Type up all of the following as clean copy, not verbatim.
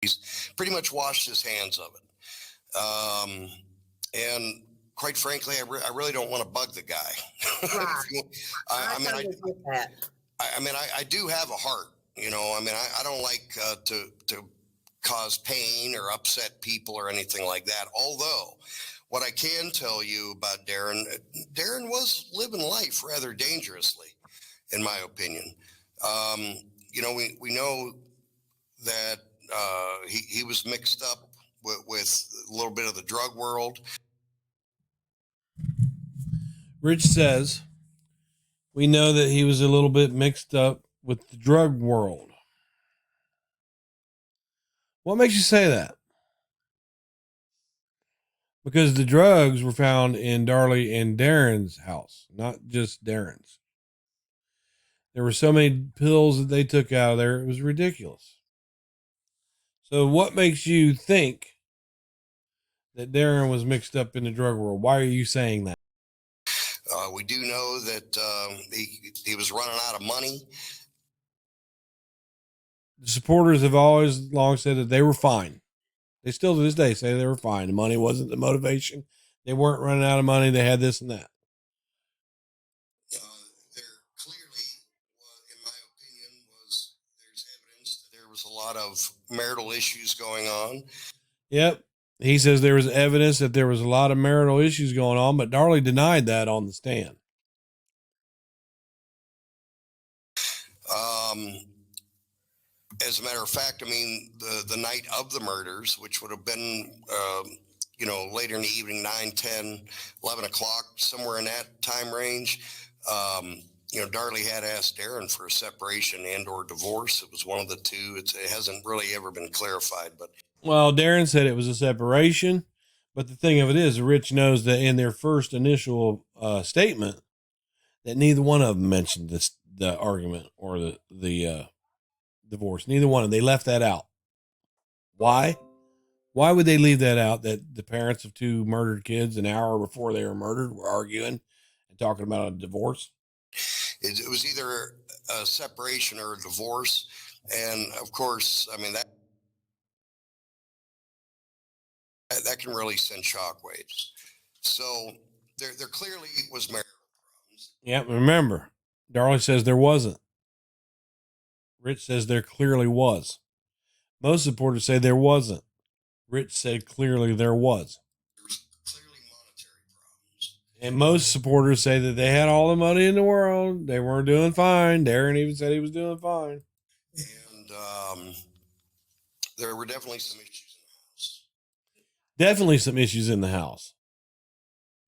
He's pretty much washed his hands of it. And quite frankly, I really don't want to bug the guy. Right. I mean, totally get that. I do have a heart, you know. I mean, I don't like to cause pain or upset people or anything like that. Although, what I can tell you about Darren was living life rather dangerously, in my opinion. You know, we know that he was mixed up with a little bit of the drug world. Rich says, we know that he was a little bit mixed up with the drug world. What makes you say that? Because the drugs were found in Darlie and Darren's house, not just Darren's. There were so many pills that they took out of there, it was ridiculous. So what makes you think that Darren was mixed up in the drug world? Why are you saying that? We do know that he was running out of money. The supporters have always long said that they were fine. They still to this day say they were fine. The money wasn't the motivation. They weren't running out of money. They had this and that. There clearly, in my opinion, there's evidence that there was a lot of marital issues going on. Yep. He says there was evidence that there was a lot of marital issues going on, but Darlie denied that on the stand. As a matter of fact, I mean, the night of the murders, which would have been, you know, later in the evening, 9, 10, 11 o'clock, somewhere in that time range, you know, Darlie had asked Darren for a separation and or divorce. It was one of the two. It hasn't really ever been clarified, but. Well, Darren said it was a separation, but the thing of it is, Rich knows that in their first initial statement, that neither one of them mentioned the argument or the divorce. Neither one of them. They left that out. Why? Why would they leave that out? That the parents of two murdered kids an hour before they were murdered were arguing and talking about a divorce? It was either a separation or a divorce, and of course, I mean that can really send shockwaves. So there clearly was marital problems. Yeah, remember, Darlie says there wasn't. Rich says there clearly was. Most supporters say there wasn't. Rich said clearly there was. There's clearly monetary problems. And most supporters say that they had all the money in the world. They weren't doing fine. Darren even said he was doing fine. And there were definitely some issues in the house. Definitely some issues in the house.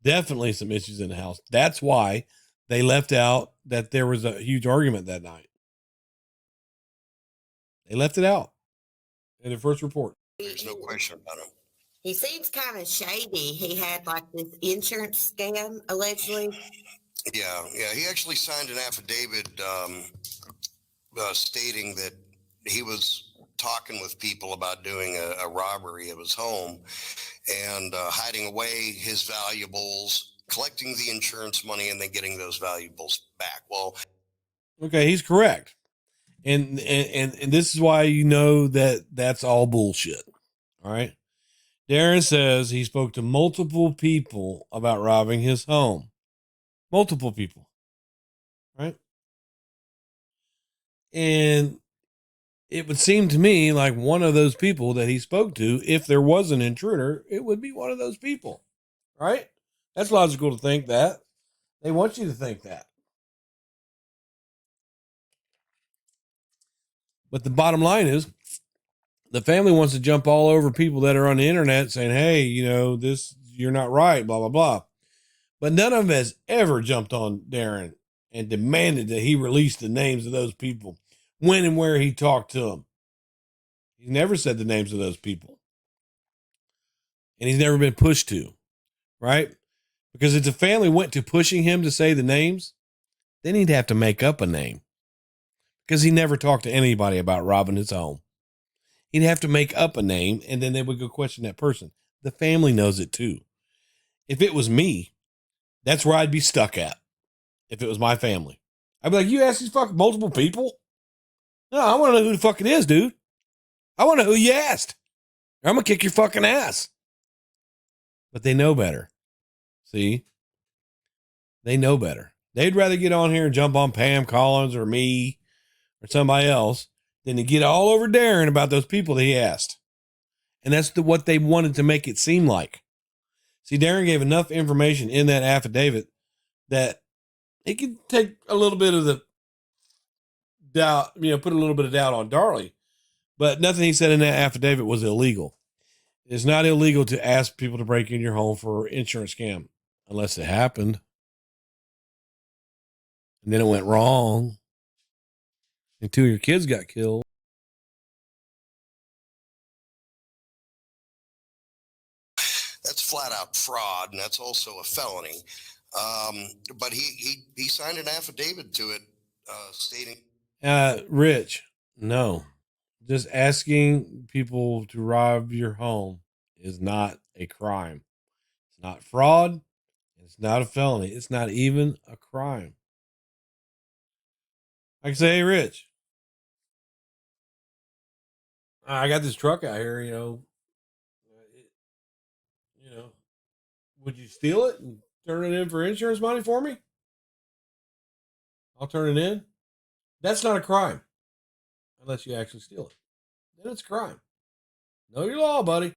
Definitely some issues in the house. That's why they left out that there was a huge argument that night. They left it out in the first report. There's no question about him. He seems kind of shady. He had like this insurance scam, allegedly. Yeah. He actually signed an affidavit stating that he was talking with people about doing a robbery of his home and hiding away his valuables, collecting the insurance money, and then getting those valuables back. Well, okay, he's correct. And this is why you know that that's all bullshit. All right. Darren says he spoke to multiple people about robbing his home. Multiple people. Right. And it would seem to me like one of those people that he spoke to, if there was an intruder, it would be one of those people. Right. That's logical to think that. They want you to think that. But the bottom line is the family wants to jump all over people that are on the internet saying, hey, you know, this, you're not right, blah, blah, blah. But none of them has ever jumped on Darren and demanded that he release the names of those people, when and where he talked to them. He's never said the names of those people. And he's never been pushed to, right? Because if the family went to pushing him to say the names, then he'd have to make up a name. Because he never talked to anybody about robbing his home. He'd have to make up a name, and then they would go question that person. The family knows it too. If it was me, that's where I'd be stuck at. If it was my family, I'd be like, you ask these fucking multiple people? No, I want to know who the fuck it is, dude. I want to know who you asked. I'm going to kick your fucking ass. But they know better. See? They know better. They'd rather get on here and jump on Pam Collins or me or somebody else than to get all over Darren about those people that he asked. And that's what they wanted to make it seem like. See, Darren gave enough information in that affidavit that he could take a little bit of the doubt, put a little bit of doubt on Darlie. But nothing he said in that affidavit was illegal. It's not illegal to ask people to break in your home for insurance scam unless it happened. And then it went wrong. And 2 of your kids got killed. That's flat out fraud, and that's also a felony. But he signed an affidavit to it stating. Rich, no. Just asking people to rob your home is not a crime. It's not fraud. It's not a felony. It's not even a crime. I can say, hey, Rich, I got this truck out here, would you steal it and turn it in for insurance money for me? I'll turn it in. That's not a crime unless you actually steal it. Then it's a crime. Know your law, buddy.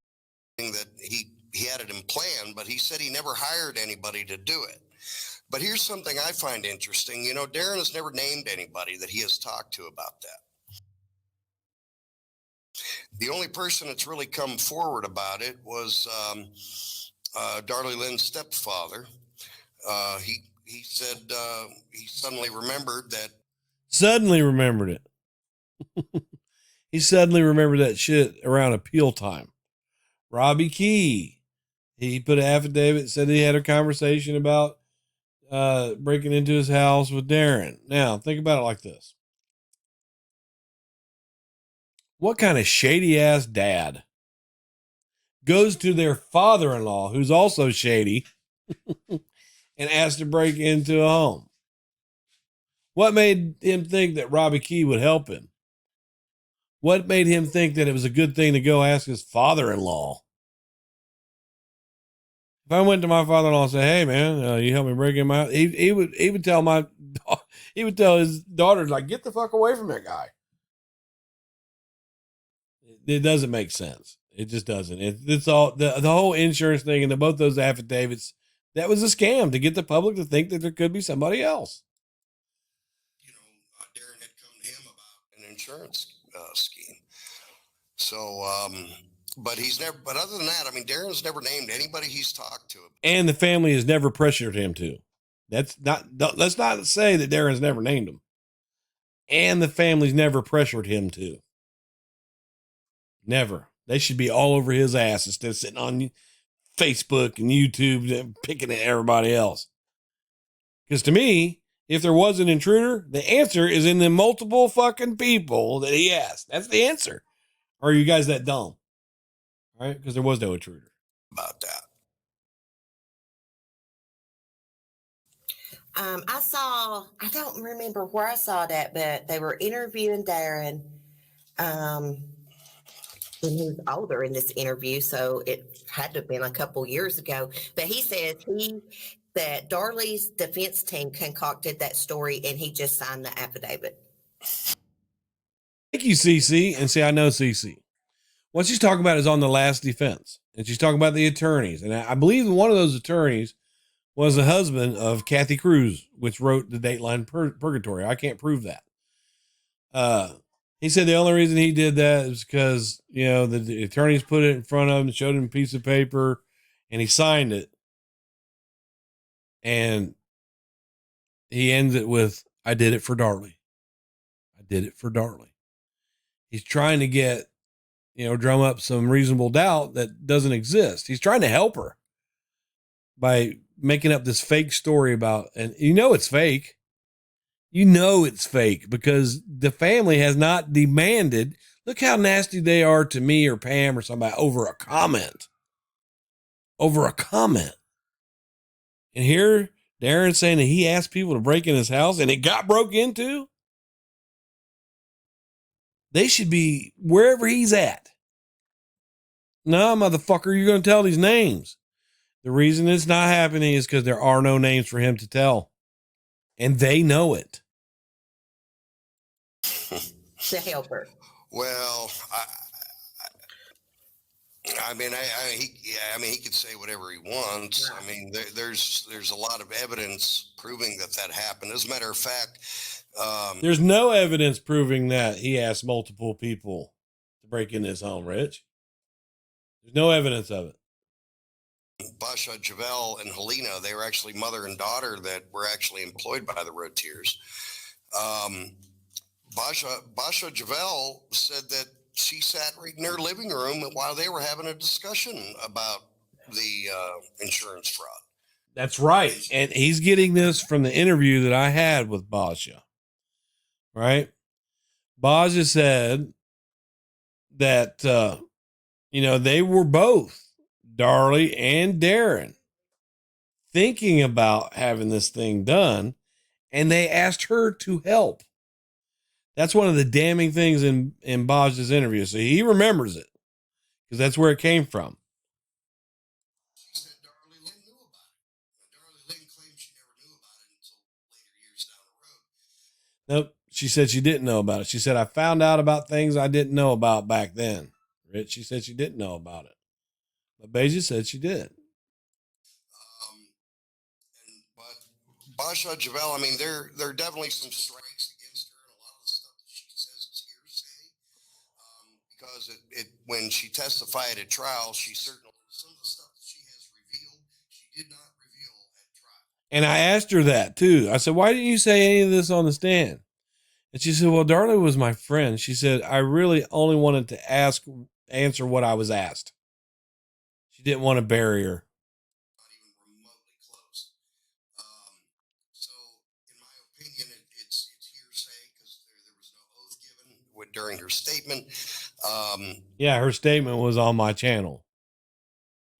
That he had it in plan, but he said he never hired anybody to do it. But here's something I find interesting. Darren has never named anybody that he has talked to about that. The only person that's really come forward about it was Darlie Lynn's stepfather. He said he suddenly remembered that. Suddenly remembered it. He suddenly remembered that shit around appeal time. Robbie Key, he put an affidavit, said he had a conversation about breaking into his house with Darren. Now, think about it like this. What kind of shady ass dad goes to their father-in-law, who's also shady, and asks to break into a home? What made him think that Robbie Key would help him? What made him think that it was a good thing to go ask his father-in-law? If I went to my father-in-law and said, "Hey, man, you help me break in my house," he would tell his daughters, like, "Get the fuck away from that guy." It doesn't make sense. It just doesn't. It's all the whole insurance thing and both those affidavits. That was a scam to get the public to think that there could be somebody else. Darren had come to him about an insurance scheme. So, but other than that, Darren's never named anybody he's talked to. And the family has never pressured him to. Let's not say that Darren's never named him. And the family's never pressured him to. Never. They should be all over his ass instead of sitting on Facebook and YouTube picking at everybody else. Because to me, if there was an intruder, the answer is in the multiple fucking people that he asked. That's the answer. Or are you guys that dumb? All right? Because there was no intruder. About that. I don't remember where I saw that, but they were interviewing Darren. And he was older in this interview, so it had to have been a couple years ago. But he says that Darlie's defense team concocted that story and he just signed the affidavit. Thank you, CC. And see, I know CC. What she's talking about is on the last defense. And she's talking about the attorneys. And I believe one of those attorneys was the husband of Kathy Cruz, which wrote the Dateline Purgatory. I can't prove that. He said the only reason he did that is because, the attorneys put it in front of him, showed him a piece of paper, and he signed it. And he ends it with, "I did it for Darlie. I did it for Darlie." He's trying to get, drum up some reasonable doubt that doesn't exist. He's trying to help her by making up this fake story about, and it's fake. It's fake because the family has not demanded. Look how nasty they are to me or Pam or somebody over a comment. And here Darren saying that he asked people to break in his house and it got broke into. They should be wherever he's at. No, motherfucker, you're going to tell these names. The reason it's not happening is because there are no names for him to tell. And they know it. To help her. Well, I mean, he could say whatever he wants. Right. I mean, there's a lot of evidence proving that happened. As a matter of fact, there's no evidence proving that he asked multiple people to break in his home, Rich. There's no evidence of it. Basha, Javel, and Helena, they were actually mother and daughter that were actually employed by the Rotiers. Basha Javel said that she sat right in their living room while they were having a discussion about the insurance fraud. That's right. And he's getting this from the interview that I had with Basha. Right? Basha said that, they were both, Darlie and Darren, thinking about having this thing done, and they asked her to help. That's one of the damning things in Basha's interview. So he remembers it because that's where it came from. She said Darlie Lynn knew about it. Darlie Lynn claimed she never knew about it until later years down the road. Nope. She said she didn't know about it. She said, I found out about things I didn't know about back then. Rich, she said she didn't know about it. But Beja said she did. But Basha Javel, I mean, there are definitely some strikes against her, and a lot of the stuff that she says is hearsay. Because when she testified at trial, she certainly, some of the stuff that she has revealed, she did not reveal at trial. And I asked her that too. I said, why didn't you say any of this on the stand? And she said, well, Darlie was my friend. She said, I really only wanted to answer what I was asked. She didn't want to bury her. Not even remotely close. So, in my opinion, it's hearsay because there was no oath given during her statement. Yeah, her statement was on my channel.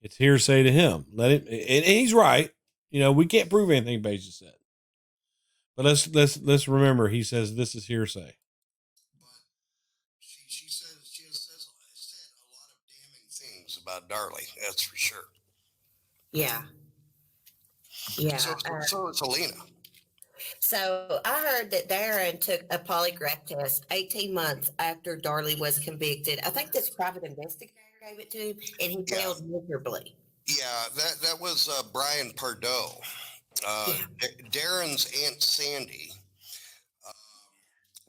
It's hearsay to him. Let him, and he's right. We can't prove anything Beja said. But let's remember, he says this is hearsay. But she says she has said a lot of damning things about Darlie. That's for sure. Yeah. Yeah. So it's Helena. So I heard that Darren took a polygraph test 18 months after Darlie was convicted. I think this private investigator gave it to him, and he failed miserably. Yeah, that was Brian Pardo. Darren's Aunt Sandy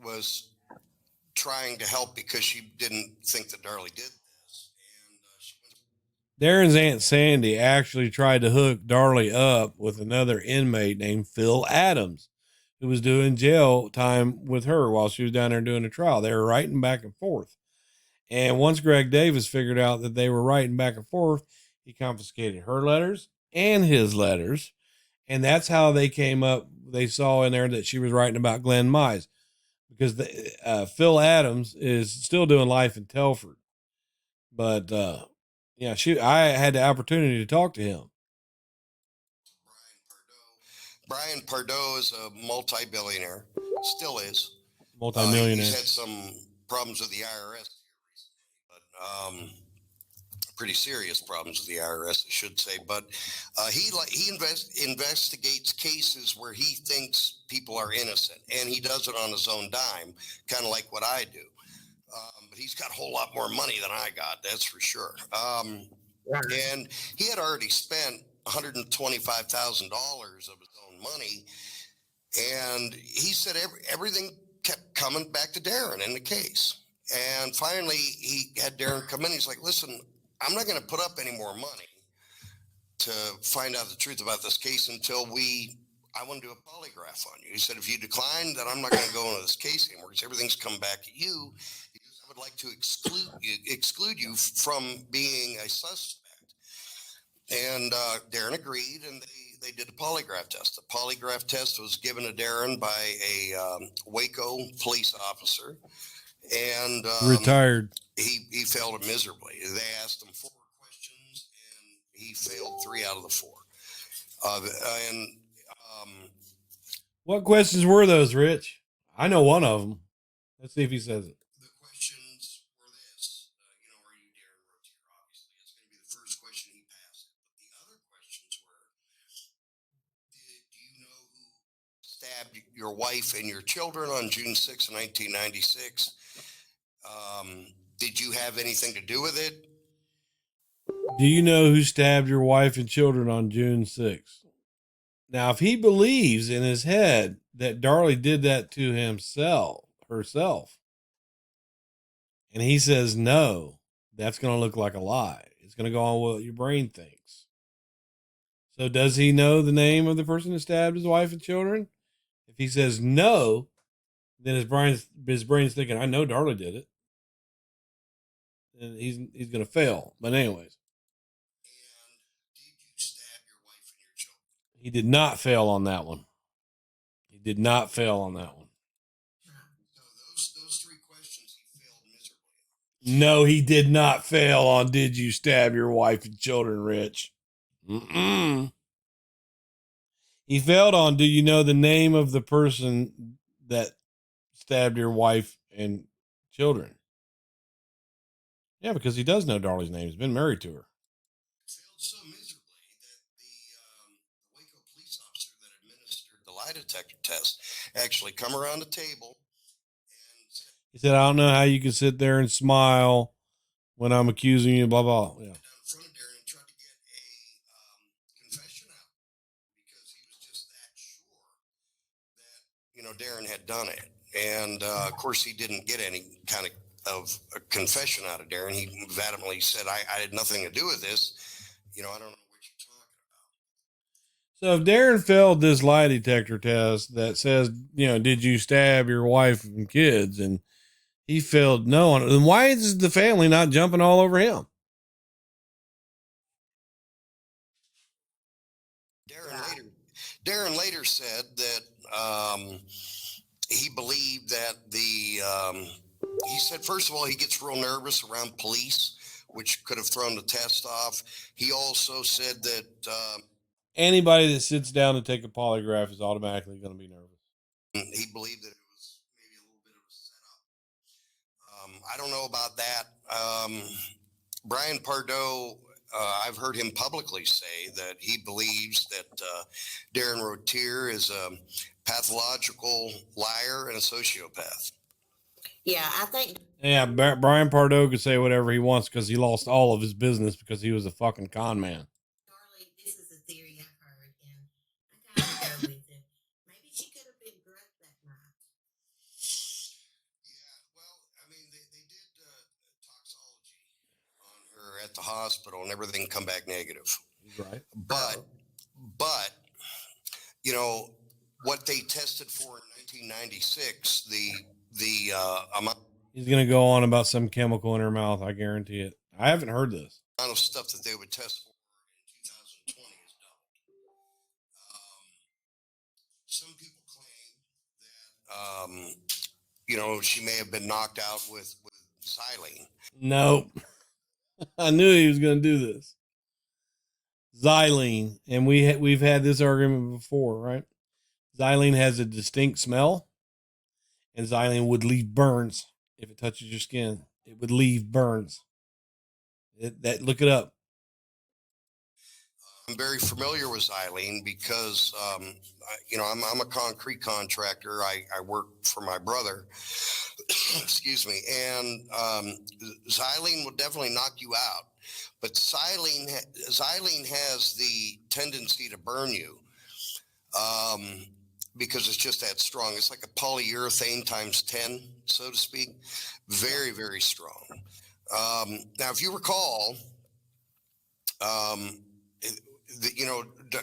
was trying to help because she didn't think that Darlie did this. And Darren's Aunt Sandy actually tried to hook Darlie up with another inmate named Phil Adams, who was doing jail time with her while she was down there doing a trial. They were writing back and forth. And once Greg Davis figured out that they were writing back and forth, he confiscated her letters and his letters. And that's how they came up. They saw in there that she was writing about Glenn Mize, because Phil Adams is still doing life in Telford. But I had the opportunity to talk to him. Brian Pardo is a multi-billionaire, still is. Multi-millionaire. He's had some problems with the IRS here recently, but pretty serious problems with the IRS, I should say. But he investigates cases where he thinks people are innocent, and he does it on his own dime, kind of like what I do. But he's got a whole lot more money than I got, that's for sure. And he had already spent $125,000 of his own money, and he said everything kept coming back to Darren in the case. And finally, he had Darren come in. He's like, listen, I'm not going to put up any more money to find out the truth about this case until I want to do a polygraph on you. He said, if you decline, then I'm not going to go into this case anymore because everything's come back at you. I would like to exclude you from being a suspect. And Darren agreed, and they did a polygraph test. The polygraph test was given to Darren by a Waco police officer, and retired. He failed it miserably. They asked him 4 questions, and he failed 3 out of the 4. What questions were those, Rich? I know one of them. Let's see if he says it. The your wife and your children on June 6, 1996. Did you have anything to do with it? Do you know who stabbed your wife and children on June 6th? Now, if he believes in his head that Darlie did that to herself, and he says no, that's going to look like a lie. It's going to go on what your brain thinks. So does he know the name of the person who stabbed his wife and children? If he says no, then his brain's thinking, I know Darlie did it. And he's going to fail. But anyways. And did you stab your wife and your children? He did not fail on that one. He did not fail on that one. So those three questions he failed miserably. No, he did not fail on did you stab your wife and children, Rich? Mm-mm. He failed on do you know the name of the person that stabbed your wife and children? Yeah, because he does know Darlie's name. He's been married to her. Failed so miserably that the Waco police officer that administered the lie detector test actually come around the table and said, He said, I don't know how you can sit there and smile when I'm accusing you, blah, blah. Yeah. down in front of Darren and tried to get a confession out because he was just that sure that, Darren had done it. And of course, he didn't get any kind of a confession out of Darren. He vehemently said, I had nothing to do with this. I don't know what you're talking about. So if Darren failed this lie detector test that says, did you stab your wife and kids? And he failed no on it, then why is the family not jumping all over him? Darren later said that he believed that he said, first of all, he gets real nervous around police, which could have thrown the test off. He also said that anybody that sits down to take a polygraph is automatically going to be nervous. He believed that it was maybe a little bit of a setup. I don't know about that. Brian Pardo, I've heard him publicly say that he believes that Darren Rotier is a pathological liar and a sociopath. Yeah, I think. Yeah, Brian Pardo could say whatever he wants because he lost all of his business because he was a fucking con man. Darlie, this is a theory I've heard, and I gotta go with it. Maybe she could have been drugged that night. Yeah, well, I mean, they did toxology on her at the hospital, and everything come back negative. Right. But what they tested for in 1996, the amount. He's going to go on about some chemical in her mouth. I guarantee it. I haven't heard this. Amount of stuff that they would test for in 2020 is doubled. Some people claim that she may have been knocked out with xylene. Nope. I knew he was going to do this. Xylene, and we've had this argument before, right? Xylene has a distinct smell, and xylene would leave burns if it touches your skin. It would leave burns. Look it up. I'm very familiar with xylene because, I'm a concrete contractor. I work for my brother. Excuse me. And xylene will definitely knock you out. But xylene has the tendency to burn you because it's just that strong. It's like a polyurethane times 10, so to speak. Very, very strong. Now, if you recall,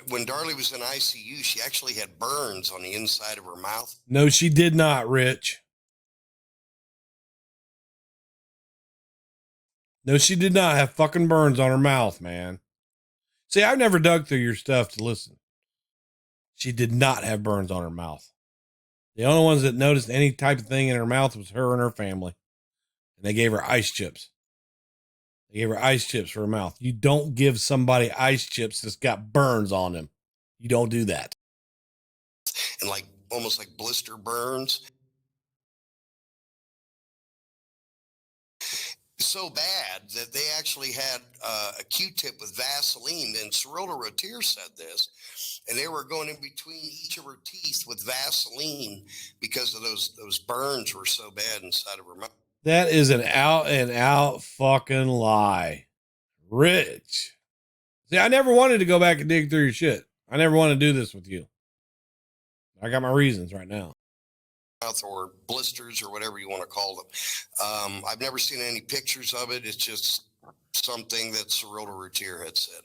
when Darlie was in ICU, she actually had burns on the inside of her mouth. No, she did not, Rich. No, she did not have fucking burns on her mouth, man. See, I've never dug through your stuff to listen. She did not have burns on her mouth. The only ones that noticed any type of thing in her mouth was her and her family. And they gave her ice chips. They gave her ice chips for her mouth. You don't give somebody ice chips that's got burns on them. You don't do that. And almost like blister burns. So bad that they actually had a Q-tip with Vaseline. And Cirilla Rotier said this. and they were going in between each of her teeth with Vaseline because of those burns were so bad inside of her mouth. That is an out and out fucking lie. Rich. See, I never wanted to go back and dig through your shit. I never want to do this with you. I got my reasons right now. Or blisters or whatever you want to call them. I've never seen any pictures of it. It's just something that Cerota Routier had said.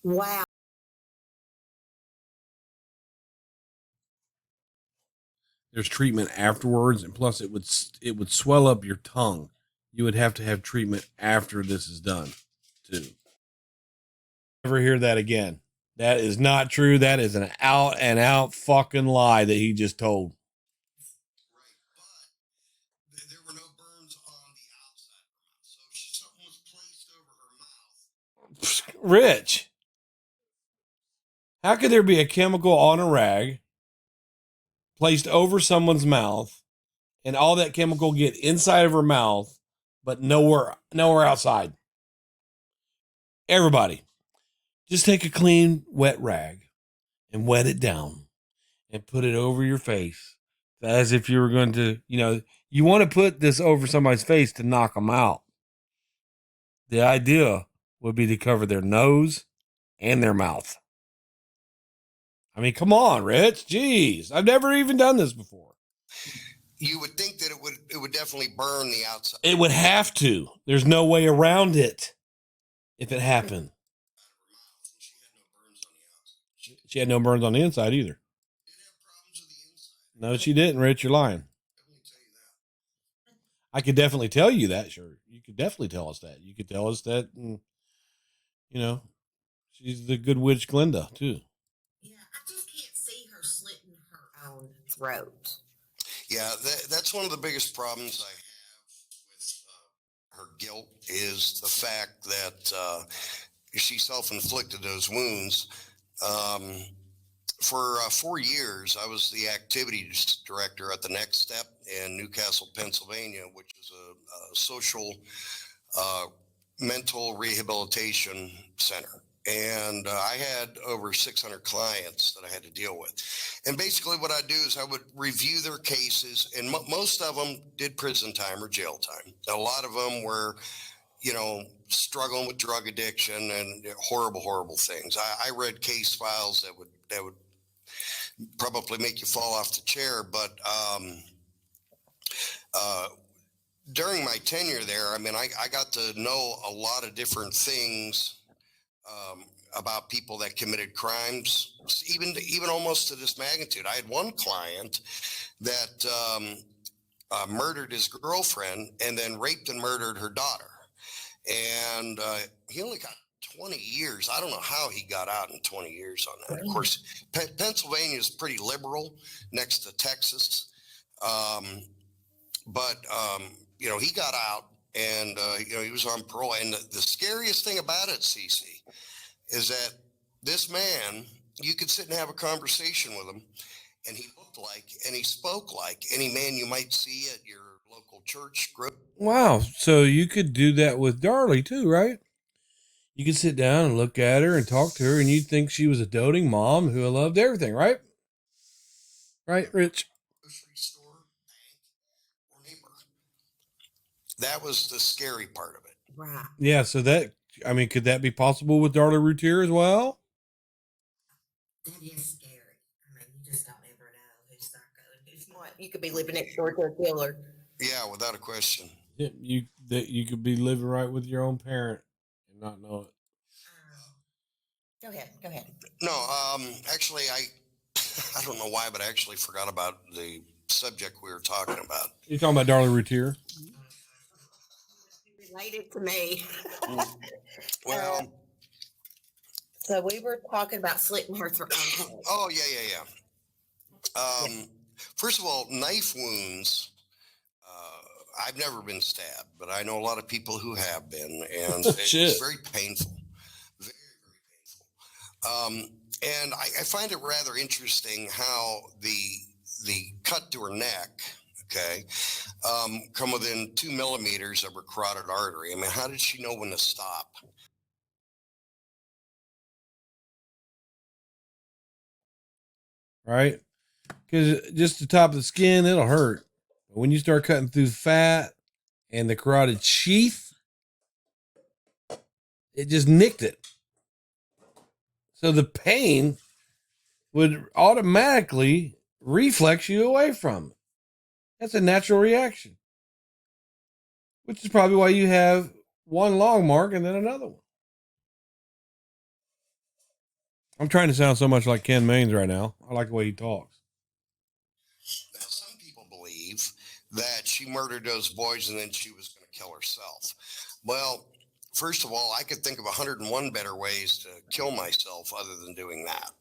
Wow. There's treatment afterwards, and plus it would swell up your tongue. You would have to have treatment after this is done, too. Never hear that again. That is not true. That is an out and out fucking lie that he just told. Right, but there were no burns on the outside of her mouth, so something was placed over her mouth. Rich, how could there be a chemical on a rag placed over someone's mouth and all that chemical get inside of her mouth, but nowhere outside? Everybody, just take a clean, wet rag and wet it down and put it over your face as if you were going to, you want to put this over somebody's face to knock them out. The idea would be to cover their nose and their mouth. I mean, come on, Rich. Jeez, I've never even done this before. You would think that it would definitely burn the outside. It would have to. There's no way around it if it happened. She had no burns on the inside either. No, she didn't, Rich. You're lying. I could definitely tell you that, sure. You could definitely tell us that. You could tell us that, and, she's the good witch Glinda, too. Yeah, I just can't see her slitting her own throat. Yeah, that's one of the biggest problems I have with her guilt is the fact that she self-inflicted those wounds. For 4 years, I was the activities director at the Next Step in Newcastle, Pennsylvania, which is a social mental rehabilitation center. And I had over 600 clients that I had to deal with. And basically what I do is I would review their cases, and most of them did prison time or jail time. A lot of them were, struggling with drug addiction and horrible, horrible things. I read case files that would probably make you fall off the chair, but during my tenure there, I got to know a lot of different things about people that committed crimes, even almost to this magnitude. I had one client that murdered his girlfriend and then raped and murdered her daughter. And he only got 20 years. I don't know how he got out in 20 years on that. Of course, Pennsylvania is pretty liberal next to Texas. But he got out and, he was on parole. And the scariest thing about it, Cece, is that this man, you could sit and have a conversation with him, and he looked like and he spoke like any man you might see at your local church group. Wow. So you could do that with Darlie too, right? You could sit down and look at her and talk to her, and you'd think she was a doting mom who loved everything, right? Right, Rich? Grocery store, bank, or neighbor. That was the scary part of it. Right. Yeah, so could that be possible with Darlie Routier as well? That is scary. You just don't ever know who's psycho and who's not. You could be living next door to a killer. Yeah, without a question. Yeah, you could be living right with your own parent and not know it. Go ahead. No, actually, I don't know why, but I actually forgot about the subject we were talking about. You're talking about Darlie Routier? Related to me. Well, so we were talking about slitting her throat. Oh, yeah. First of all, knife wounds. I've never been stabbed, but I know a lot of people who have been, and it's very painful. Very, very painful. And I find it rather interesting how the cut to her neck, okay, come within 2 millimeters of her carotid artery. I mean, how did she know when to stop? Right? Because just the top of the skin, it'll hurt. But when you start cutting through fat and the carotid sheath, it just nicked it. So the pain would automatically reflex you away from it. That's a natural reaction, which is probably why you have one long mark and then another one. I'm trying to sound so much like Ken Maines right now. I like the way he talks. Now, some people believe that she murdered those boys and then she was going to kill herself. Well, first of all, I could think of 101 better ways to kill myself other than doing that.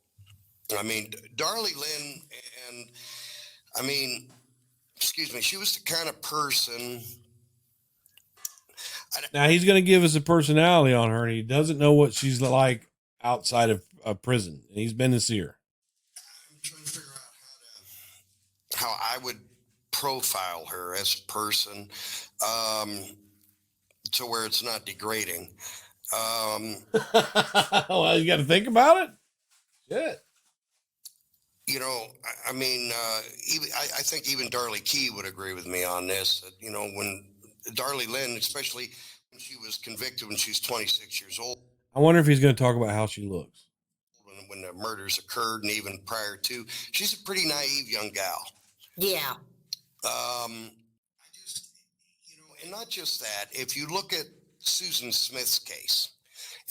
I mean, Darlie Lynn, and I mean, excuse me, she was the kind of person. Now he's going to give us a personality on her, and he doesn't know what she's like outside of prison. And he's been to see her. I'm trying to figure out how I would profile her as a person, to where it's not degrading. Well, you got to think about it. Shit. You know, I mean, I think even Darlie Key would agree with me on this. That, you know, when Darlie Lynn, especially when she was convicted when she was 26 years old. I wonder if he's going to talk about how she looks. When the murders occurred and even prior to, she's a pretty naive young gal. Yeah. I just, you know, and not just that, if you look at Susan Smith's case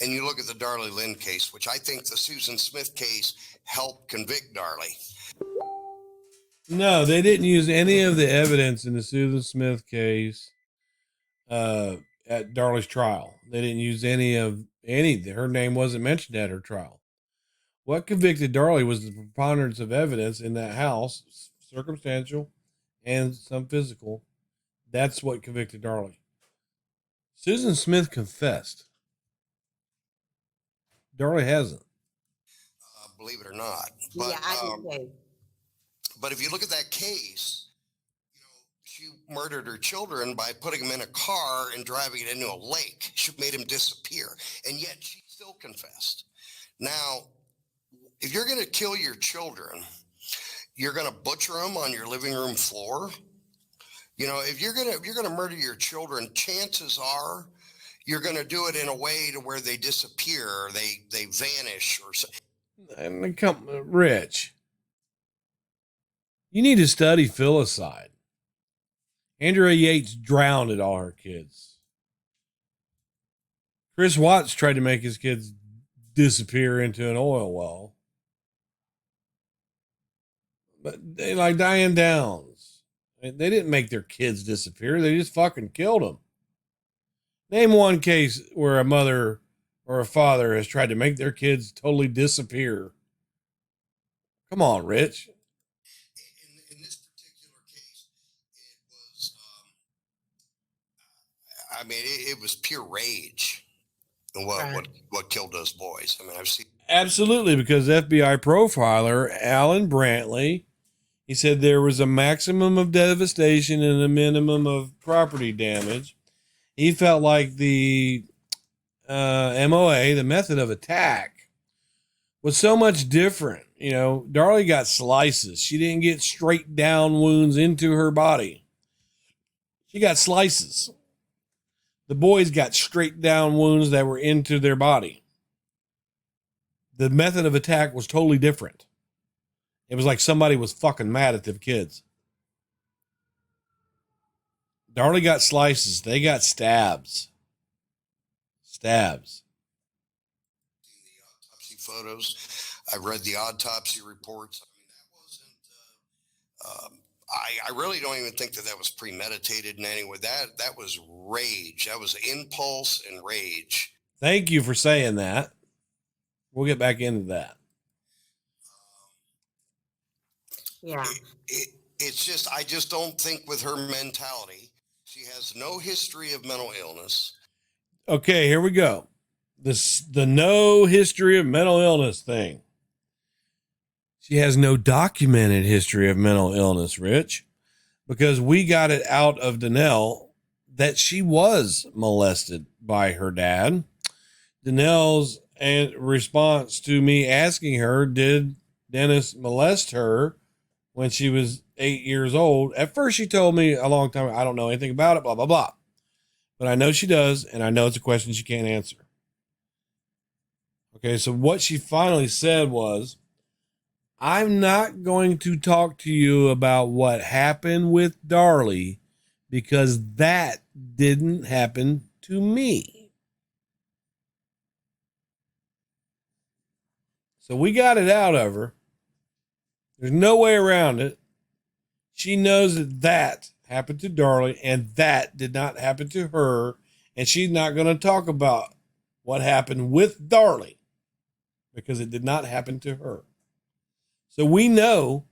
and you look at the Darlie Lynn case, which I think the Susan Smith case helped convict Darlie. No, they didn't use any of the evidence in the Susan Smith case at Darlie's trial. They didn't use any. Her name wasn't mentioned at her trial. What convicted Darlie was the preponderance of evidence in that house, circumstantial and some physical. That's what convicted Darlie. Susan Smith confessed. Darlie hasn't. Believe it or not. But, yeah, I do too. But if you look at that case, you know, she murdered her children by putting them in a car and driving it into a lake. She made him disappear. And yet she still confessed. Now, if you're going to kill your children, you're going to butcher them on your living room floor. You know, if you're going to murder your children, chances are you're going to do it in a way to where they disappear, or they vanish, or something. And come, Rich, you need to study filicide. Andrea Yates drowned all her kids. Chris Watts tried to make his kids disappear into an oil well. But they like Diane Downs. They didn't make their kids disappear. They just fucking killed them. Name one case where a mother or a father has tried to make their kids totally disappear. Come on, Rich. In this particular case, it was, I mean, it was pure rage. What killed those boys? I mean, I've seen. Absolutely, because FBI profiler Alan Brantley, he said there was a maximum of devastation and a minimum of property damage. He felt like the MOA, the method of attack, was so much different. You know, Darlie got slices. She didn't get straight down wounds into her body. She got slices. The boys got straight down wounds that were into their body. The method of attack was totally different. It was like somebody was fucking mad at the kids. Darlie got slices. They got stabs. Stabs. The autopsy photos. I've read the autopsy reports. I mean, that wasn't. I really don't even think that was premeditated in any way. That was rage. That was impulse and rage. Thank you for saying that. We'll get back into that. Yeah. It's just, I just don't think with her mentality, she has no history of mental illness. Okay, here we go. The no history of mental illness thing. She has no documented history of mental illness, Rich, because we got it out of Danelle that she was molested by her dad. Danelle's response to me asking her, did Dennis molest her when she was 8 years old? At first, she told me a long time, I don't know anything about it, blah, blah, blah. But I know she does, and I know it's a question she can't answer. Okay, so what she finally said was, I'm not going to talk to you about what happened with Darlie because that didn't happen to me. So we got it out of her. There's no way around it. She knows that happened to Darlie and that did not happen to her. And she's not going to talk about what happened with Darlie because it did not happen to her. So we know,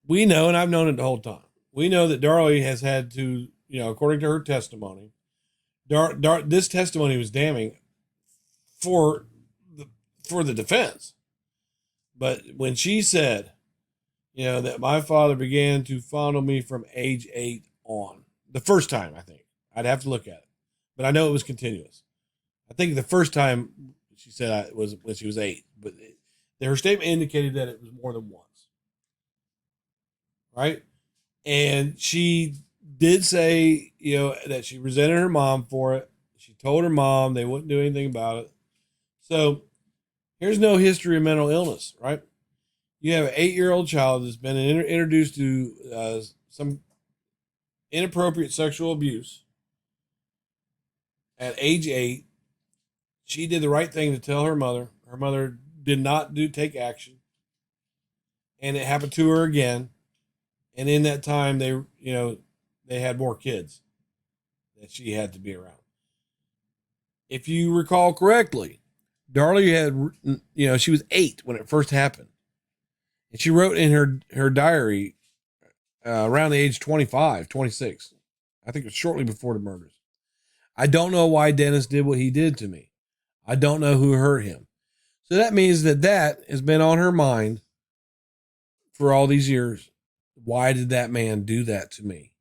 and I've known it the whole time. We know that Darlie has had to, according to her testimony, this testimony was damning for the defense. But when she said, that my father began to fondle me from age 8 on, the first time, I think I'd have to look at it, but I know it was continuous. I think the first time she said it was when she was 8, but her statement indicated that it was more than once. Right. And she did say, that she resented her mom for it. She told her mom they wouldn't do anything about it. So here's no history of mental illness, right? You have an 8-year-old child that's been introduced to some inappropriate sexual abuse at age 8. She did the right thing to tell her mother. Her mother did not take action. And it happened to her again. And in that time, they had more kids that she had to be around. If you recall correctly, Darlie had, she was 8 when it first happened. And she wrote in her diary around the age 25, 26. I think it was shortly before the murders. I don't know why Dennis did what he did to me. I don't know who hurt him. So that means that has been on her mind for all these years. Why did that man do that to me?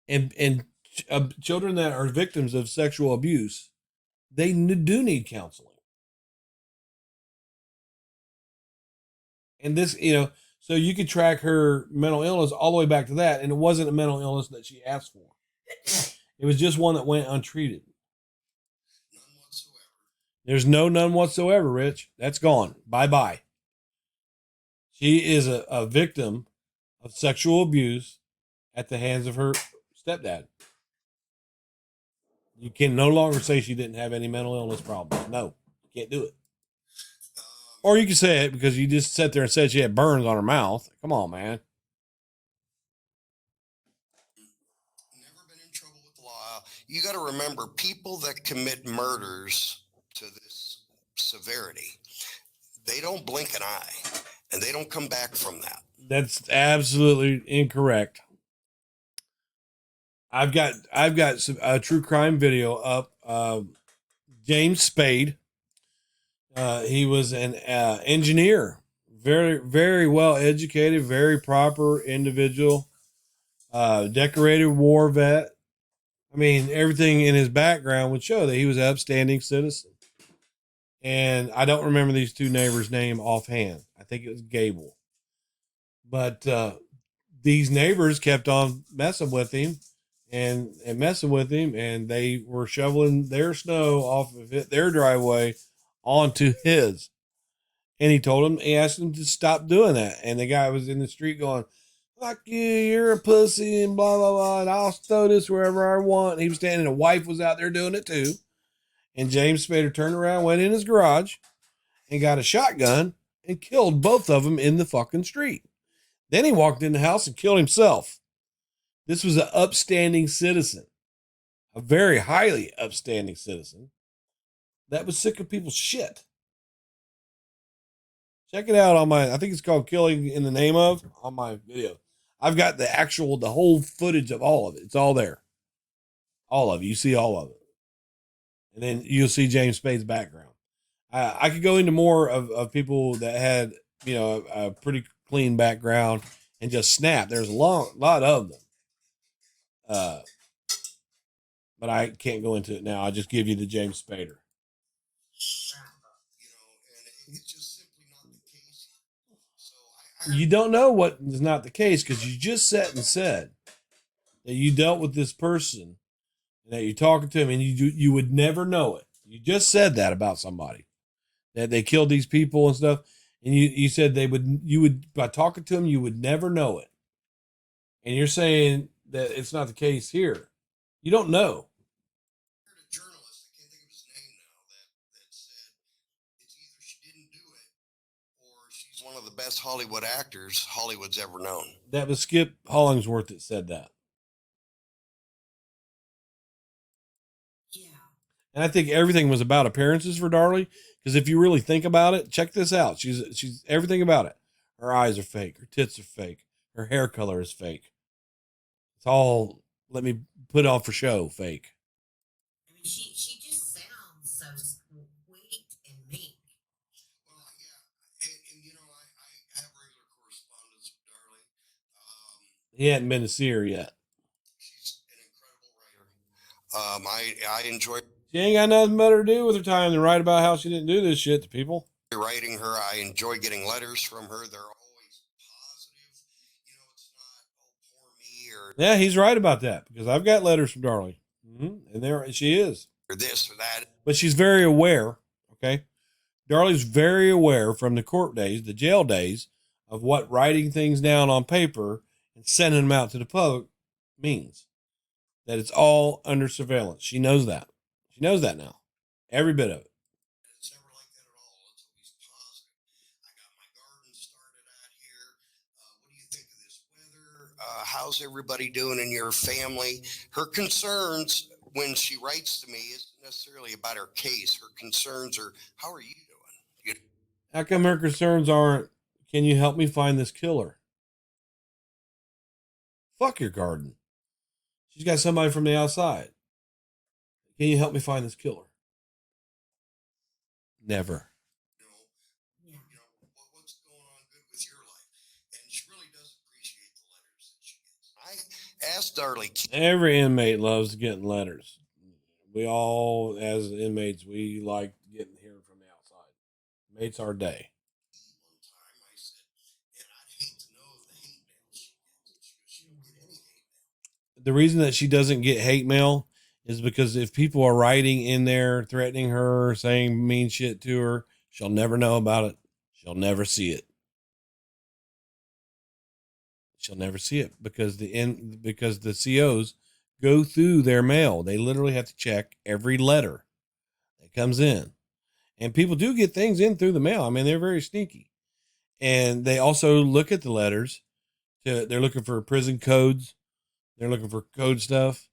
And children that are victims of sexual abuse, they do need counseling. And this, so you could track her mental illness all the way back to that. And it wasn't a mental illness that she asked for. It was just one that went untreated. None whatsoever. There's none whatsoever, Rich. That's gone. Bye-bye. She is a victim of sexual abuse at the hands of her stepdad. You can no longer say she didn't have any mental illness problems. No, you can't do it. Or you can say it because you just sat there and said she had burns on her mouth. Come on, man. Never been in trouble with the law. You got to remember, people that commit murders to this severity, they don't blink an eye, and they don't come back from that. That's absolutely incorrect. I've got some true crime video up. James Spade. He was an engineer, very, very well educated, very proper individual, decorated war vet. I mean, everything in his background would show that he was an upstanding citizen. And I don't remember these two neighbors' name offhand. I think it was Gable. But these neighbors kept on messing with him and messing with him, and they were shoveling their snow off of their driveway onto his. And he asked him to stop doing that. And the guy was in the street going, fuck you, you're a pussy, and blah, blah, blah, and I'll throw this wherever I want. And he was standing, the wife was out there doing it too. And James Spader turned around, went in his garage, and got a shotgun and killed both of them in the fucking street. Then he walked in the house and killed himself. This was an upstanding citizen, a very highly upstanding citizen that was sick of people's shit. Check it out on I think it's called Killing in the Name of, on my video. I've got the whole footage of all of it. It's all there. All of it. You see all of it. And then you'll see James Spade's background. I could go into more of people that had, a pretty clean background and just snap. There's a lot of them. But I can't go into it now. I'll just give you the James Spader. And it's just simply not the case. So You don't know what is not the case because you just sat and said that you dealt with this person and that you're talking to him and you would never know it. You just said that about somebody, that they killed these people and stuff, and you said you would by talking to them you would never know it, and you're saying that it's not the case here. You don't know. I heard a journalist, I can't think of his name now, that said it's either she didn't do it or she's one of the best Hollywood actors Hollywood's ever known. That was Skip Hollingsworth that said that. Yeah. And I think everything was about appearances for Darlie. Because if you really think about it, check this out. She's everything about it. Her eyes are fake. Her tits are fake. Her hair color is fake. It's all, let me put on for show, fake. I mean, she just sounds so sweet and meek. Well, yeah. And I have regular correspondence with Darlie. He hadn't been to see her yet. She's an incredible writer. I enjoy She ain't got nothing better to do with her time than write about how she didn't do this shit to people. writing her. I enjoy getting letters from her. They're always positive. It's not, oh, poor me or Yeah, he's right about that because I've got letters from Darlie. And there she is. this or that. But she's very aware, okay? Darlie's very aware from the court days, the jail days, of what writing things down on paper and sending them out to the public means. That it's all under surveillance. She knows that. She knows that now. Every bit of it. It's never like that at all. It's always positive. I got my garden started out here. What do you think of this weather? How's everybody doing in your family? Her concerns when she writes to me isn't necessarily about her case. Her concerns are, how are you doing? How come her concerns aren't, can you help me find this killer? Fuck your garden. She's got somebody from the outside. Can you help me find this killer? Never. Yeah. What's going on good with your life? And she really does appreciate the letters that she gets. I asked Darlie. Every inmate loves getting letters. We all, as inmates, we like getting hearing from the outside. Makes our day. One time I said, and I'd hate to know the hate mail she gets. She don't get any hate mail. The reason that she doesn't get hate mail is because if people are writing in there, threatening her, saying mean shit to her, she'll never know about it. She'll never see it. She'll never see it because the COs go through their mail. They literally have to check every letter that comes in. And people do get things in through the mail. I mean, they're very sneaky. And they also look at the letters. They're looking for prison codes. They're looking for code stuff.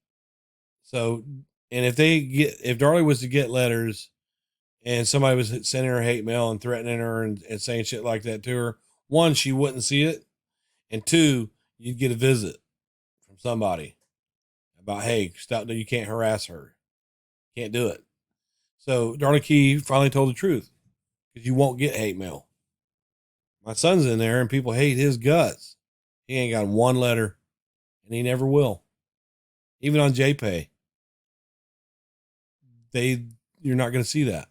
So, and if Darlie was to get letters and somebody was sending her hate mail and threatening her and saying shit like that to her, one, she wouldn't see it. And two, you'd get a visit from somebody about, hey, stop, you can't harass her. Can't do it. So Darlie Key finally told the truth because you won't get hate mail. My son's in there and people hate his guts. He ain't got one letter and he never will. Even on JPay. You're not going to see that.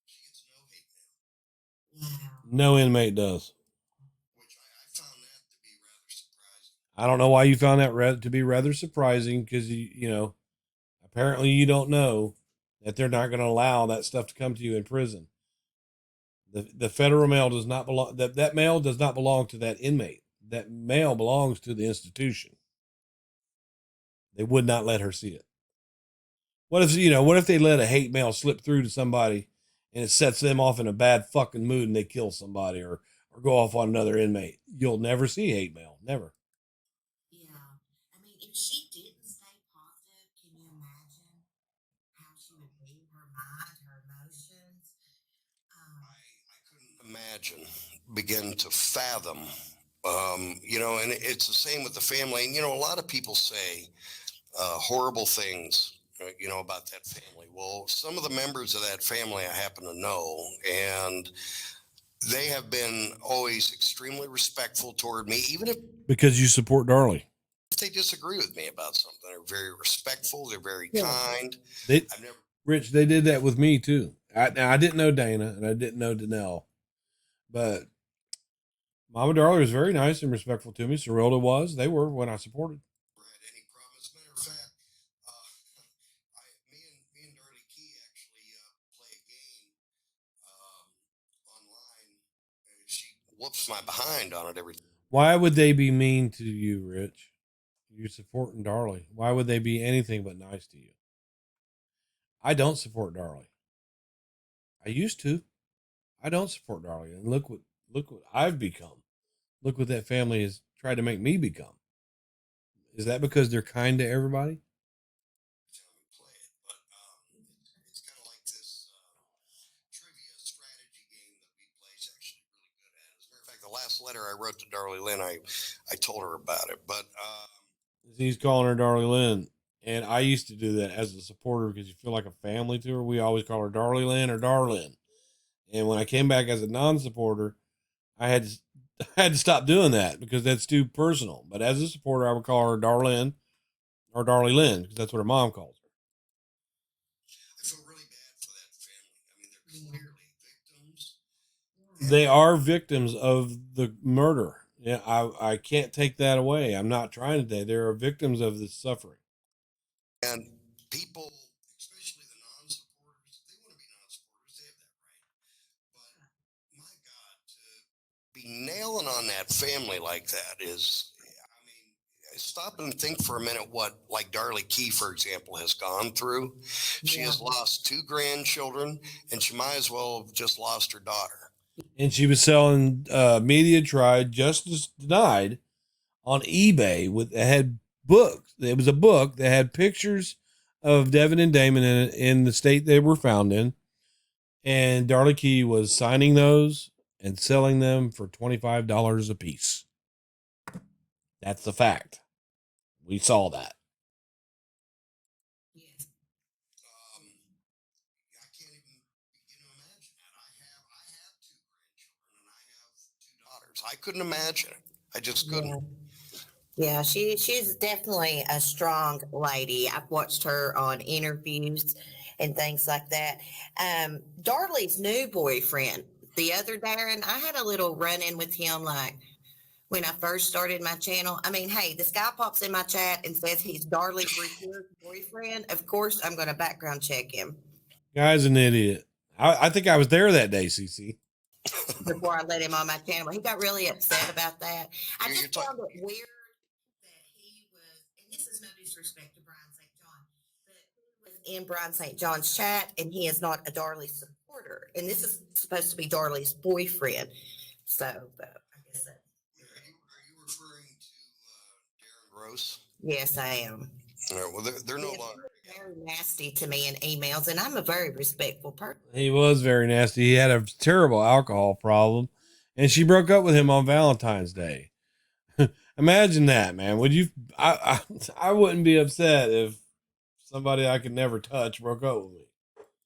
She gets no hate mail. Wow. No inmate does. Which I found that to be rather surprising. I don't know why you found that to be rather surprising because, apparently you don't know that they're not going to allow that stuff to come to you in prison. The federal mail does not belong, that mail does not belong to that inmate. That mail belongs to the institution. They would not let her see it. What if they let a hate mail slip through to somebody and it sets them off in a bad fucking mood and they kill somebody or go off on another inmate? You'll never see hate mail. Never. Yeah. I mean, if she didn't stay positive, can you imagine how she would be, her mind, her emotions? I couldn't imagine, begin to fathom, and it's the same with the family. And, a lot of people say horrible things, about that family. Well, some of the members of that family I happen to know, and they have been always extremely respectful toward me, even if Because you support Darlie. they disagree with me about something. They're very respectful. They're very Yeah. kind. They, I've never. Rich, they did that with me too. Now I didn't know Dana and I didn't know Danelle, but Mama Darlie was very nice and respectful to me. Serilda was. They were when I supported. Had any problem. As a matter of fact, me and Darlie Key actually play a game online. She whoops my behind on it every time. Why would they be mean to you, Rich? You're supporting Darlie. Why would they be anything but nice to you? I don't support Darlie. I used to. I don't support Darlie, and look what I've become. Look what that family has tried to make me become. Is that because they're kind to everybody? Play it, but it's kind of like this trivia strategy game that we play is actually really good at. As a matter of fact, the last letter I wrote to Darlie Lynn, I told her about it, but He's calling her Darlie Lynn. And I used to do that as a supporter because you feel like a family to her. We always call her Darlie Lynn or Darlin. And when I came back as a non-supporter, I had to, I had to stop doing that because that's too personal. But as a supporter, I would call her Darlin or Darlie Lynn because that's what her mom calls her. I feel really bad for that family. I mean, they're clearly victims. They are victims of the murder. Yeah, I can't take that away. I'm not trying to. They are victims of this suffering. And people, especially the non-supporters, they want to be non-supporters. They have that right. But my God, to be nailing on that family like that is, I mean, stop and think for a minute what, like Darlie Key, for example, has gone through. She has lost 2 grandchildren, and she might as well have just lost her daughter. And she was selling media tried, justice denied on eBay with that had books. It was a book that had pictures of Devin and Damon in the state they were found in. And Darlie Key was signing those and selling them for $25 a piece. That's the fact. We saw that. Yes. I can't even begin to imagine that. I have 2 grandchildren and I have 2 daughters. I couldn't imagine it. I just couldn't. Yeah, she's definitely a strong lady. I've watched her on interviews and things like that. Darlie's new boyfriend, the other Darren, I had a little run in with him like when I first started my channel. I mean, hey, this guy pops in my chat and says he's Darlie Brewer's boyfriend. Of course, I'm going to background check him Guy's an idiot. I think I was there that day, CC. before I let him on my channel. He got really upset about that. I You're just found it weird that he was, and this is no disrespect to BryanSt.John, but he was in BryanSt.John's chat and he is not a Darlie supporter. And this is supposed to be Darlie's boyfriend. So, I guess that. Are you referring to Darren Gross? Yes, I am. Well, they're no Yes, longer. he was very nasty to me in emails, and I'm a very respectful person. He was very nasty. He had a terrible alcohol problem, and she broke up with him on Valentine's Day. Imagine that, man. Would you? I wouldn't be upset if somebody I could never touch broke up with me.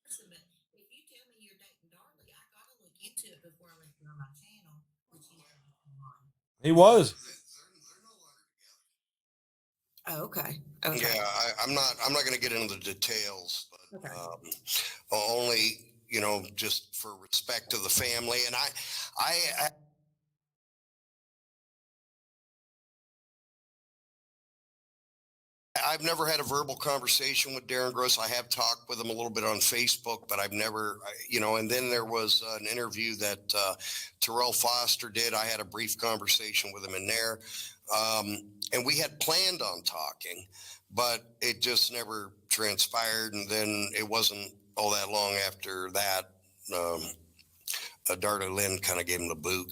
Listen, but if you tell me you're dating Darlie, I gotta look into it before I let you on my channel. Which you know, He was. They're no longer together. oh, okay. Yeah, I'm not going to get into the details, but Okay. only just for respect to the family. And I've never had a verbal conversation with Darren Gross. I have talked with him a little bit on Facebook, but I've never, and then there was an interview that Terrell Foster did. I had a brief conversation with him in there. And we had planned on talking, but it just never transpired. And then it wasn't all that long after that. Darlie Lynn kind of gave him the boot.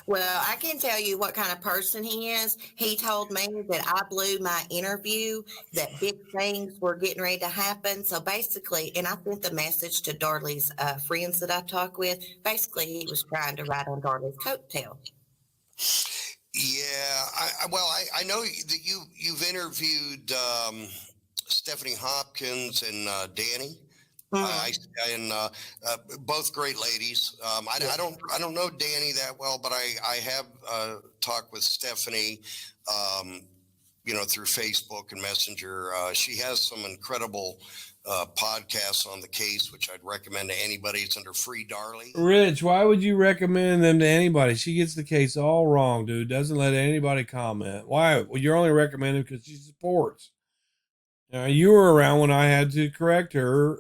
Well, I can tell you what kind of person he is. He told me that I blew my interview, that big things were getting ready to happen. So basically, and I sent the message to Darlie's friends that I talk with. Basically, he was trying to ride on Darlie's coattail. Yeah, I know that you've interviewed Stephanie Hopkins and Danny, I and both great ladies. I don't know Danny that well, but I have talked with Stephanie, through Facebook and Messenger. She has some incredible podcasts on the case, which I'd recommend to anybody. It's under Free Darlie. Rich, why would you recommend them to anybody? She gets the case all wrong, dude. Doesn't let anybody comment. Why? Well, you're only recommending because she supports. You were around when I had to correct her.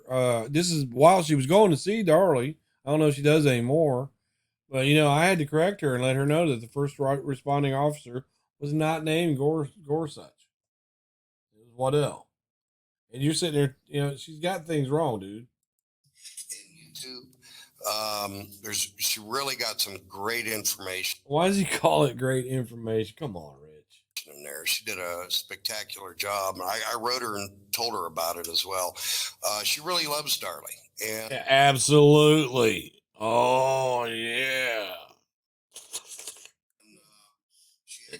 This is while she was going to see Darlie. I don't know if she does anymore. But, I had to correct her and let her know that the first responding officer was not named Gorsuch. It was Waddell. And you're sitting there, she's got things wrong, dude. And YouTube, she really got some great information. Why does he call it great information? Come on, Rich. In there, she did a spectacular job. I wrote her and told her about it as well. She really loves Darlie. And yeah, absolutely. Oh yeah.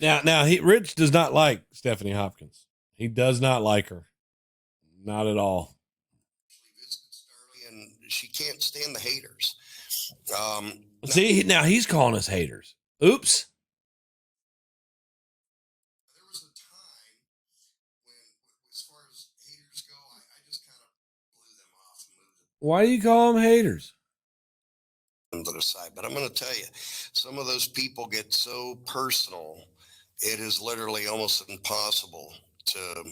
Now, Rich does not like Stephanie Hopkins. He does not like her, not at all. And she can't stand the haters. See, now he's calling us haters. Oops. There was a time when, as far as haters go, I just kind of blew them off and moved them. Why do you call them haters? To the side, but I'm going to tell you, some of those people get so personal, it is literally almost impossible to,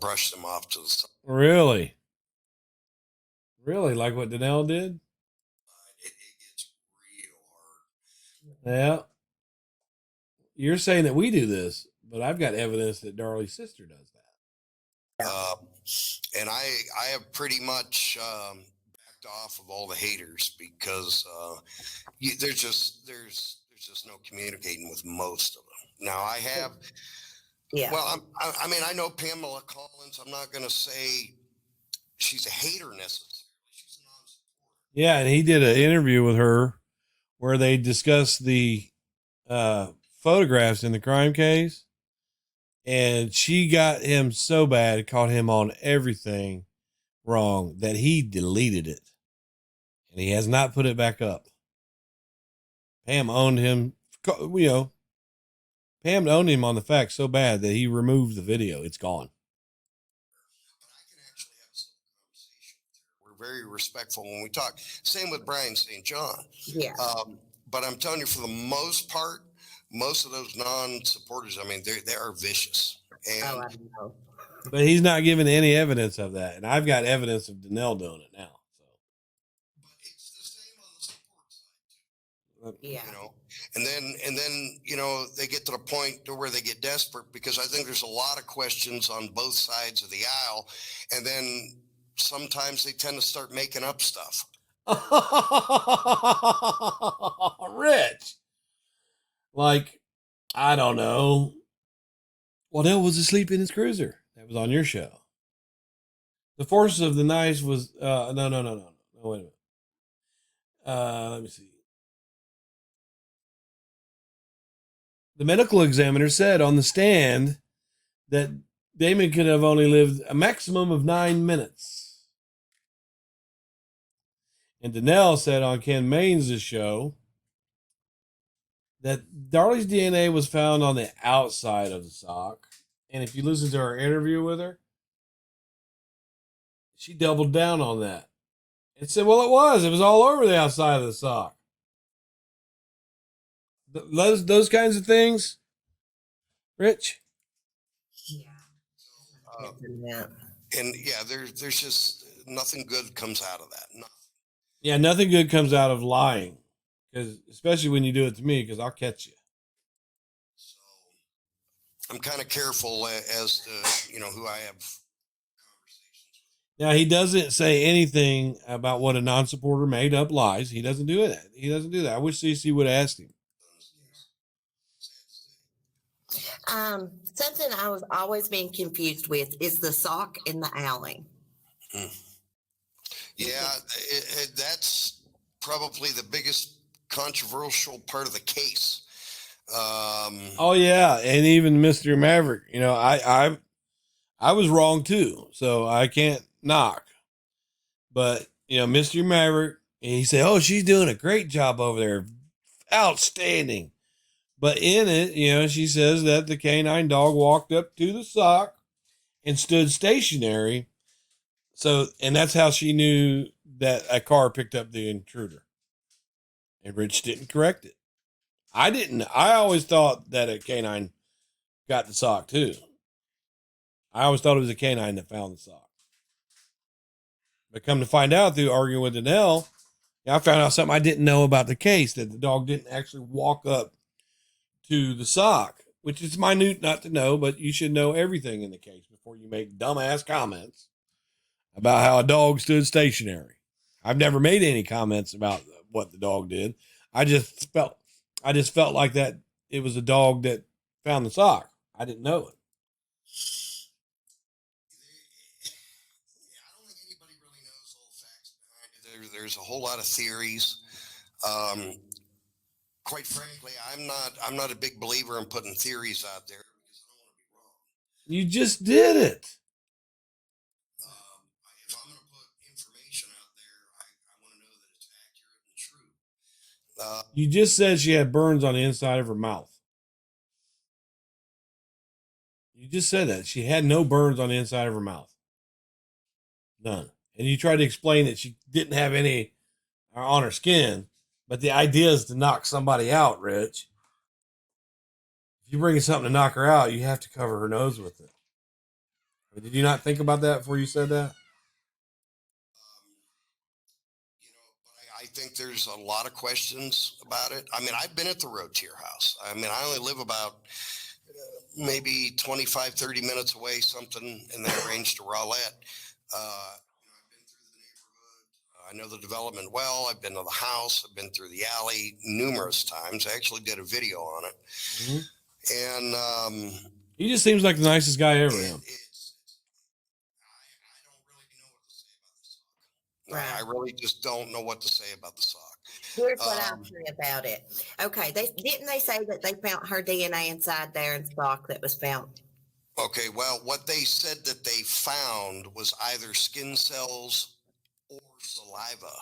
brush them off to the side. Really? Really? Like what Danelle did? It gets real hard. Yeah. You're saying that we do this, but I've got evidence that Darlie's sister does that. And I have pretty much backed off of all the haters because there's just no communicating with most of them. Now I have. Yeah. Well, I know Pamela Collins. I'm not going to say she's a hater necessarily. She's a non-supporter. Yeah, and he did an interview with her where they discussed the photographs in the crime case, and she got him so bad, caught him on everything wrong, that he deleted it, and he has not put it back up. Pam owned him, Pam owned him on the facts so bad that he removed the video. It's gone. But I can actually have some conversation with her. We're very respectful when we talk. Same with Bryan.St.John. Yeah. But I'm telling you, for the most part, most of those non-supporters, they are vicious. And I know. But he's not giving any evidence of that, and I've got evidence of Danelle doing it now. but it's the same on the support side too. Yeah. And then they get to the point to where they get desperate, because I think there's a lot of questions on both sides of the aisle, and then sometimes they tend to start making up stuff. Rich, like, I don't know. Waddell was asleep in his cruiser. That was on your show. The Force of the Knives was no. Wait a minute. Let me see. The medical examiner said on the stand that Damon could have only lived a maximum of 9 minutes. And Danelle said on Ken Maines' show that Darlie's DNA was found on the outside of the sock. And if you listen to our interview with her, she doubled down on that and said, well, it was all over the outside of the sock. Those kinds of things, Rich. Yeah. And there's just nothing good comes out of that. Nothing. Yeah, nothing good comes out of lying, because especially when you do it to me, because I'll catch you. So I'm kind of careful as to who I have conversations with. Now, he doesn't say anything about what a non-supporter made up lies. He doesn't do that. I wish CC would have asked him. Something I was always being confused with is the sock in the alley. Yeah, that's probably the biggest controversial part of the case. Oh yeah, and even Mr. Maverick, I was wrong too, so I can't knock. But, Mr. Maverick, and he said, oh, she's doing a great job over there. Outstanding. But in it, she says that the canine dog walked up to the sock and stood stationary. So, and that's how she knew that a car picked up the intruder. And Rich didn't correct it. I didn't. I always thought that a canine got the sock too. I always thought it was a canine that found the sock. But come to find out through arguing with Danelle, I found out something I didn't know about the case, that the dog didn't actually walk up to the sock, which is minute not to know, but you should know everything in the case before you make dumbass comments about how a dog stood stationary. I've never made any comments about what the dog did. I just felt like that it was a dog that found the sock. I didn't know it. I don't think anybody really knows all the facts behind it. There's a whole lot of theories. Quite frankly, I'm not a big believer in putting theories out there because I don't want to be wrong. You just did it. If I'm going to put information out there, I want to know that it's accurate and true. You just said she had burns on the inside of her mouth. You just said that. She had no burns on the inside of her mouth. None. And you tried to explain that she didn't have any on her skin, but the idea is to knock somebody out, Rich. If you bring something to knock her out, you have to cover her nose with it. Did you not think about that before you said that? But I think there's a lot of questions about it. I mean, I've been at the Rotier house. I mean, I only live about maybe 25, 30 minutes away, something in that range to Rowlett. I've been through the neighborhood. I know the development well. I've been to the house. I've been through the alley numerous times. I actually did a video on it. Mm-hmm. And he just seems like the nicest guy ever. Him. I don't really know what to say about the sock. Right. I really just don't know what to say about the sock. Here's what I'll say about it. Okay, they say that they found her DNA inside Darren's sock that was found. Okay, well, what they said that they found was either skin cells or saliva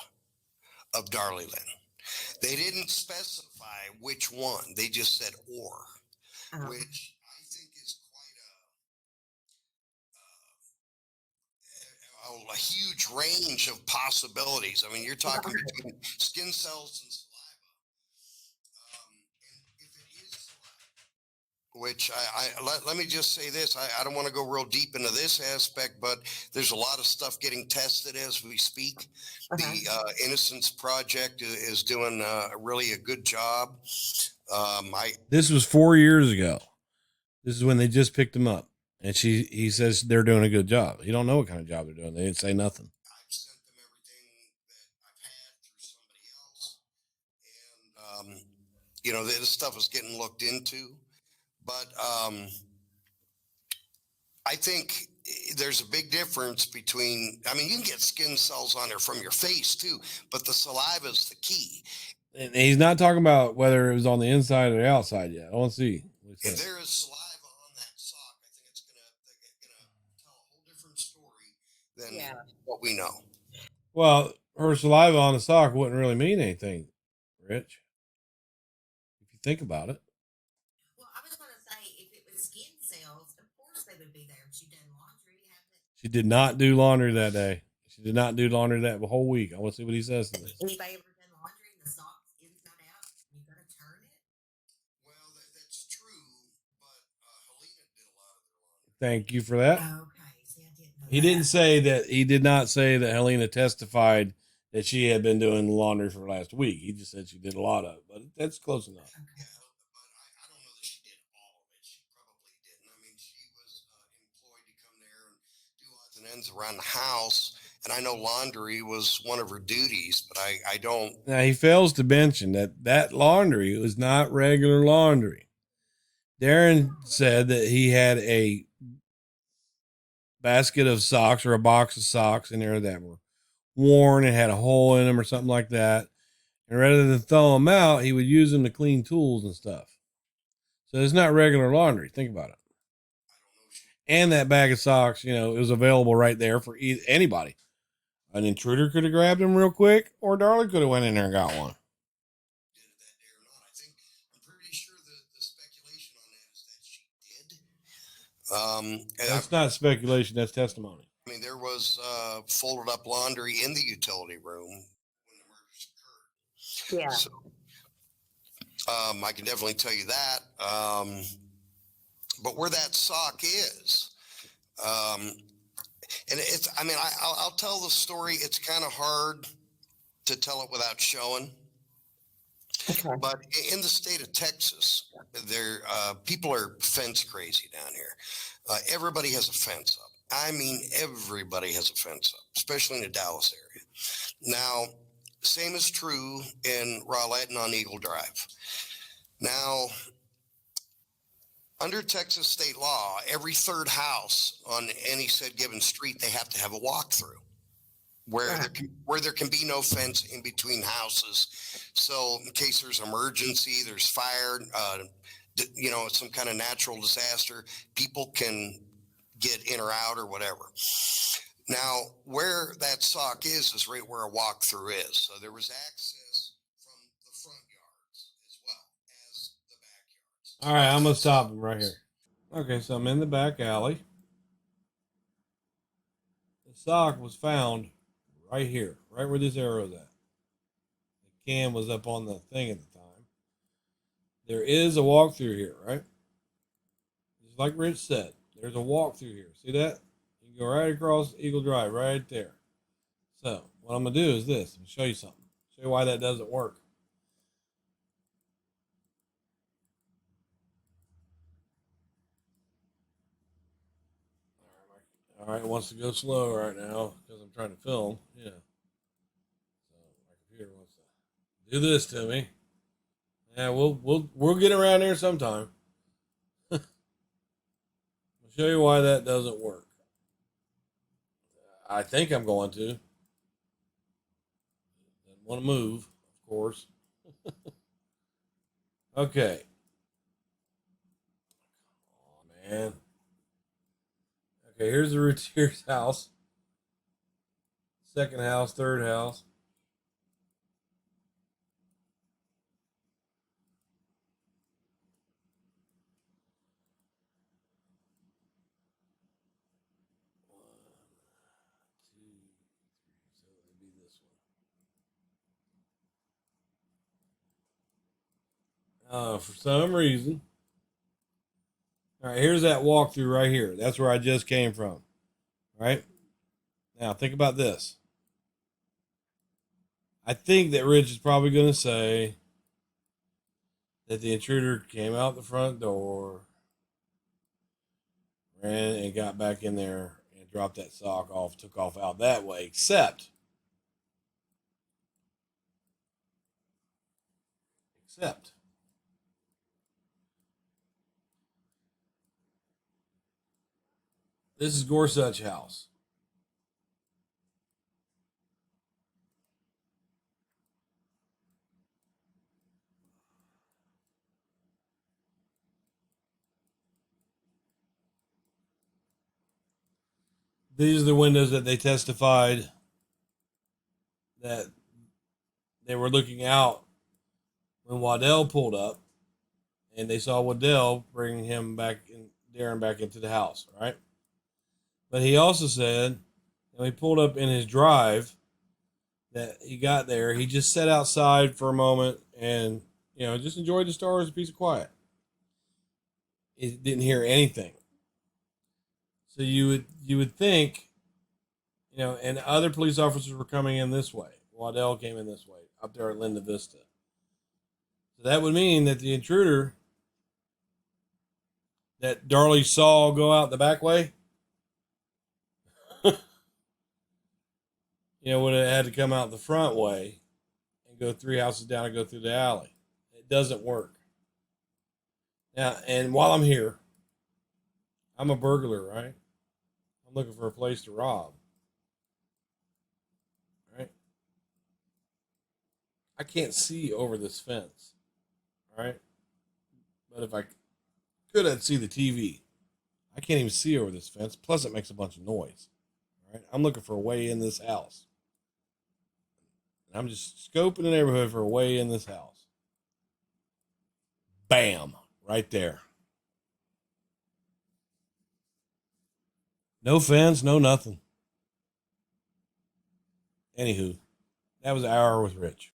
of Darlie Lynn. They didn't specify which one. They just said or, which I think is quite a huge range of possibilities. I mean, you're talking between skin cells and saliva. And if it is saliva, which let me just say this, I don't want to go real deep into this aspect, but there's a lot of stuff getting tested as we speak. The Innocence Project is doing really a good job. This was 4 years ago. This is when they just picked him up. And he says they're doing a good job. You don't know what kind of job they're doing. They didn't say nothing. I've sent them everything that I've had through somebody else. And, this stuff is getting looked into. But I think there's a big difference between, I mean, you can get skin cells on there from your face too, but the saliva is the key. And he's not talking about whether it was on the inside or the outside yet. I want to see. If there is saliva on that sock, I think it's gonna tell a whole different story than what we know. Well, her saliva on the sock wouldn't really mean anything, Rich. If you think about it. Well, I was going to say, if it was skin cells, of course they would be there. She did laundry. She did not do laundry that day. She did not do laundry that whole week. I want to see what he says to this. Anybody ever done laundry and the socks inside out? You got to turn it? Well, that's true, but Helena did a lot of their laundry. Thank you for that. Okay. See, I didn't know he didn't say that. He did not say that Helena testified that she had been doing laundry for last week. He just said she did a lot of it, but that's close enough. Okay. Yeah, but I don't know that she did all of it. She probably didn't. I mean, she was employed to come there and do odds and ends around the house. And I know laundry was one of her duties, but I don't. Now, he fails to mention that laundry was not regular laundry. Darren said that he had a basket of socks or a box of socks in there that were worn and had a hole in them or something like that. And rather than throw them out, he would use them to clean tools and stuff. So it's not regular laundry. Think about it. And that bag of socks, it was available right there for anybody. An intruder could have grabbed him real quick, or Darlie could have went in there and got one. Did it that day or not? I'm pretty sure the speculation on that is that she did. That's not speculation. That's testimony. I mean, there was folded up laundry in the utility room when the murders occurred. Yeah. So I can definitely tell you that. But where that sock is, and it's, I mean, I'll tell the story. It's kind of hard to tell it without showing. Okay. But in the state of Texas, there people are fence crazy down here. Everybody has a fence up. I mean, everybody has a fence up, especially in the Dallas area. Now, same is true in Rowlett and on Eagle Drive. Now, under Texas state law, every third house on any said given street, they have to have a walkthrough where there can be no fence in between houses. So in case there's emergency, there's fire, some kind of natural disaster, people can get in or out or whatever. Now, where that sock is right where a walkthrough is. So there was access from the front yards as well as the back yards. All right, I'm going to stop him right here. Okay, so I'm in the back alley. The sock was found right here, right where this arrow's at. The cam was up on the thing at the time. There is a walkthrough here, right? Just like Rich said, there's a walkthrough here. See that? You can go right across Eagle Drive, right there. So what I'm going to do is this. I'm going to show you something. Show you why that doesn't work. All right, it wants to go slow right now because I'm trying to film. Yeah. So my computer wants to do this to me. Yeah, we'll get around here sometime. I'll show you why that doesn't work. I think I'm going to. Doesn't want to move, of course. Okay. Oh man. Okay, here's the Routier's house. Second house, third house. For some reason. All right, here's that walkthrough right here. That's where I just came from. Right? Now, think about this. I think that Rich is probably going to say that the intruder came out the front door, ran and got back in there and dropped that sock off, took off out that way, except this is Gorsuch's house. These are the windows that they testified that they were looking out when Waddell pulled up, and they saw Waddell bring him back in, Darren back into the house, right? But he also said when he pulled up in his drive that he got there, he just sat outside for a moment and just enjoyed the stars, a piece of quiet. He didn't hear anything. So you would think, and other police officers were coming in this way. Waddell came in this way up there at Linda Vista. So that would mean that the intruder that Darlie saw go out the back way, would have had to come out the front way and go 3 houses down and go through the alley. It doesn't work. Now, and while I'm here, I'm a burglar, right? I'm looking for a place to rob. Right? I can't see over this fence. Right? But if I could, I'd see the TV. I can't even see over this fence. Plus, it makes a bunch of noise. Right? I'm looking for a way in this house. I'm just scoping the neighborhood for a way in this house. Bam, right there. No fence, no nothing. Anywho, that was an hour with Rich.